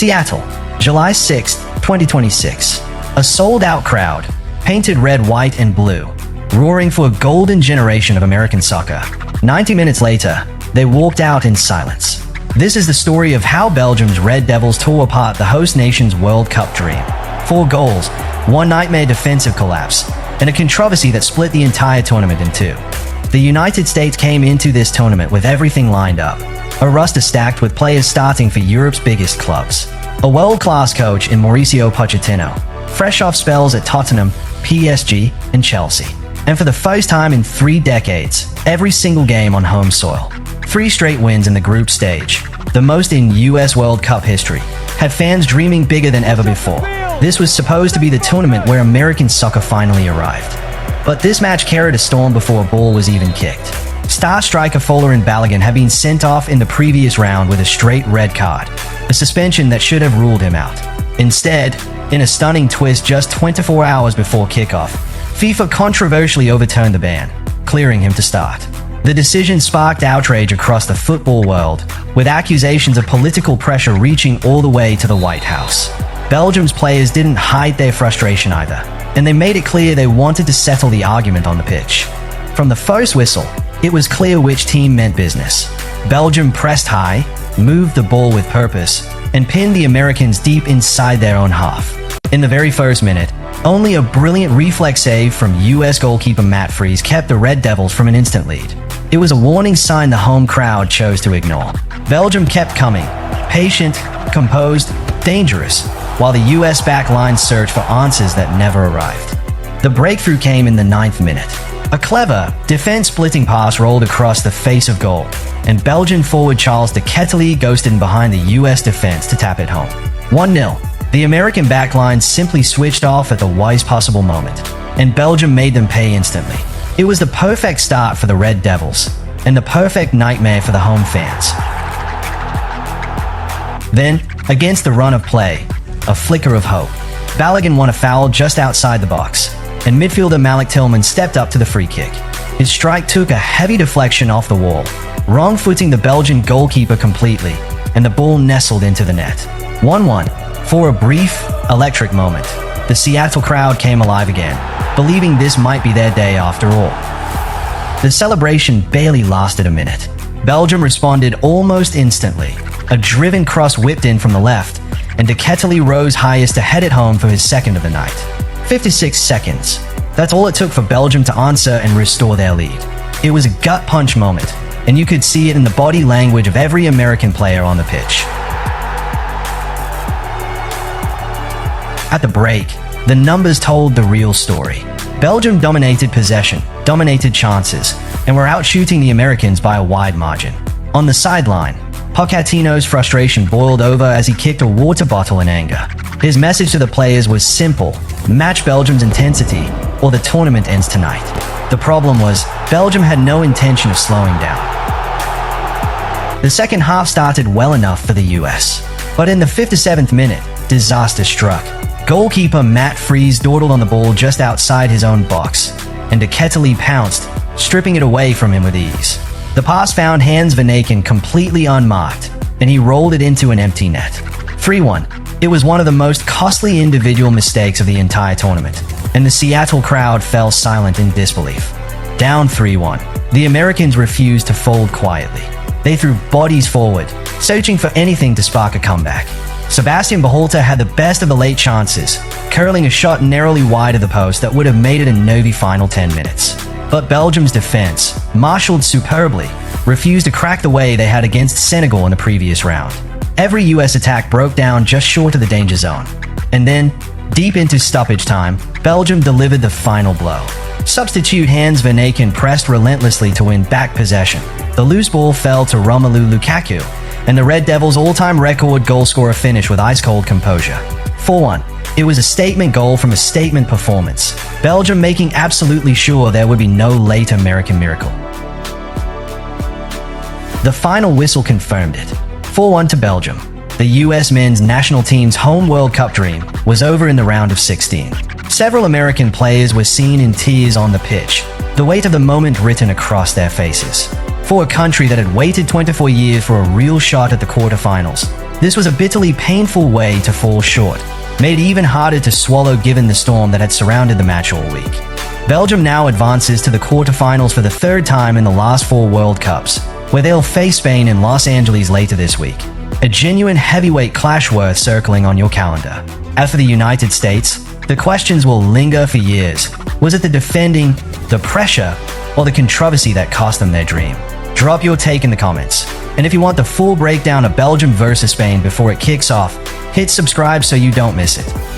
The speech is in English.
Seattle, July 6, 2026. A sold-out crowd, painted red, white, and blue, roaring for a golden generation of American soccer. 90 minutes later, they walked out in silence. This is the story of how Belgium's Red Devils tore apart the host nation's World Cup dream. 4 goals, one nightmare defensive collapse, and a controversy that split the entire tournament in two. The United States came into this tournament with everything lined up. A roster stacked with players starting for Europe's biggest clubs. A world-class coach in Mauricio Pochettino, fresh off spells at Tottenham, PSG, and Chelsea. And for the first time in 3 decades, every single game on home soil. 3 straight wins in the group stage, the most in US World Cup history, had fans dreaming bigger than ever before. This was supposed to be the tournament where American soccer finally arrived. But this match carried a storm before a ball was even kicked. Star striker Vanaken had been sent off in the previous round with a straight red card, a suspension that should have ruled him out. Instead, in a stunning twist just 24 hours before kickoff, FIFA controversially overturned the ban, clearing him to start. The decision sparked outrage across the football world, with accusations of political pressure reaching all the way to the White House. Belgium's players didn't hide their frustration either, and they made it clear they wanted to settle the argument on the pitch. From the first whistle, it was clear which team meant business. Belgium pressed high, moved the ball with purpose, and pinned the Americans deep inside their own half. In the very first minute, only a brilliant reflex save from US goalkeeper Matt Freese kept the Red Devils from an instant lead. It was a warning sign the home crowd chose to ignore. Belgium kept coming, patient, composed, dangerous, while the US backline searched for answers that never arrived. The breakthrough came in the 9th minute. A clever, defense-splitting pass rolled across the face of goal, and Belgian forward Charles De Ketelaere ghosted behind the US defense to tap it home. 1-0. The American backline simply switched off at the worst possible moment, and Belgium made them pay instantly. It was the perfect start for the Red Devils, and the perfect nightmare for the home fans. Then, against the run of play, a flicker of hope. Vanaken won a foul just outside the box, and midfielder Malik Tillman stepped up to the free kick. His strike took a heavy deflection off the wall, wrong-footing the Belgian goalkeeper completely, and the ball nestled into the net. 1-1. For a brief, electric moment, the Seattle crowd came alive again, believing this might be their day after all. The celebration barely lasted a minute. Belgium responded almost instantly. A driven cross whipped in from the left, and De Ketelaere rose highest to head it home for his second of the night. 56 seconds. That's all it took for Belgium to answer and restore their lead. It was a gut punch moment, and you could see it in the body language of every American player on the pitch. At the break, the numbers told the real story. Belgium dominated possession, dominated chances, and were outshooting the Americans by a wide margin. On the sideline, Pochettino's frustration boiled over as he kicked a water bottle in anger. His message to the players was simple: match Belgium's intensity, or the tournament ends tonight. The problem was, Belgium had no intention of slowing down. The second half started well enough for the US, but in the 57th minute, disaster struck. Goalkeeper Matt Freese dawdled on the ball just outside his own box, and De Ketelaere pounced, stripping it away from him with ease. The pass found Vanaken completely unmarked, and he rolled it into an empty net. 3-1. It was one of the most costly individual mistakes of the entire tournament, and the Seattle crowd fell silent in disbelief. Down 3-1, the Americans refused to fold quietly. They threw bodies forward, searching for anything to spark a comeback. Sebastian Berhalter had the best of the late chances, curling a shot narrowly wide of the post that would have made it a Novi final 10 minutes. But Belgium's defense, marshaled superbly, refused to crack the way they had against Senegal in the previous round. Every US attack broke down just short of the danger zone. And then, deep into stoppage time, Belgium delivered the final blow. Substitute Vanaken pressed relentlessly to win back possession. The loose ball fell to Romelu Lukaku, and the Red Devils' all-time record goalscorer finished with ice-cold composure. 4-1. It was a statement goal from a statement performance, Belgium making absolutely sure there would be no late American miracle. The final whistle confirmed it. 4-1 to Belgium. The US men's national team's home World Cup dream was over in the round of 16. Several American players were seen in tears on the pitch, the weight of the moment written across their faces. For a country that had waited 24 years for a real shot at the quarterfinals, This was a bitterly painful way to fall short, made even harder to swallow given the storm that had surrounded the match all week. Belgium now advances to the quarterfinals for the third time in the last 4 World Cups, where they'll face Spain in Los Angeles later this week. A genuine heavyweight clash worth circling on your calendar. As for the United States, the questions will linger for years. Was it the defending, the pressure, or the controversy that cost them their dream? Drop your take in the comments. And if you want the full breakdown of Belgium versus Spain before it kicks off, hit subscribe so you don't miss it.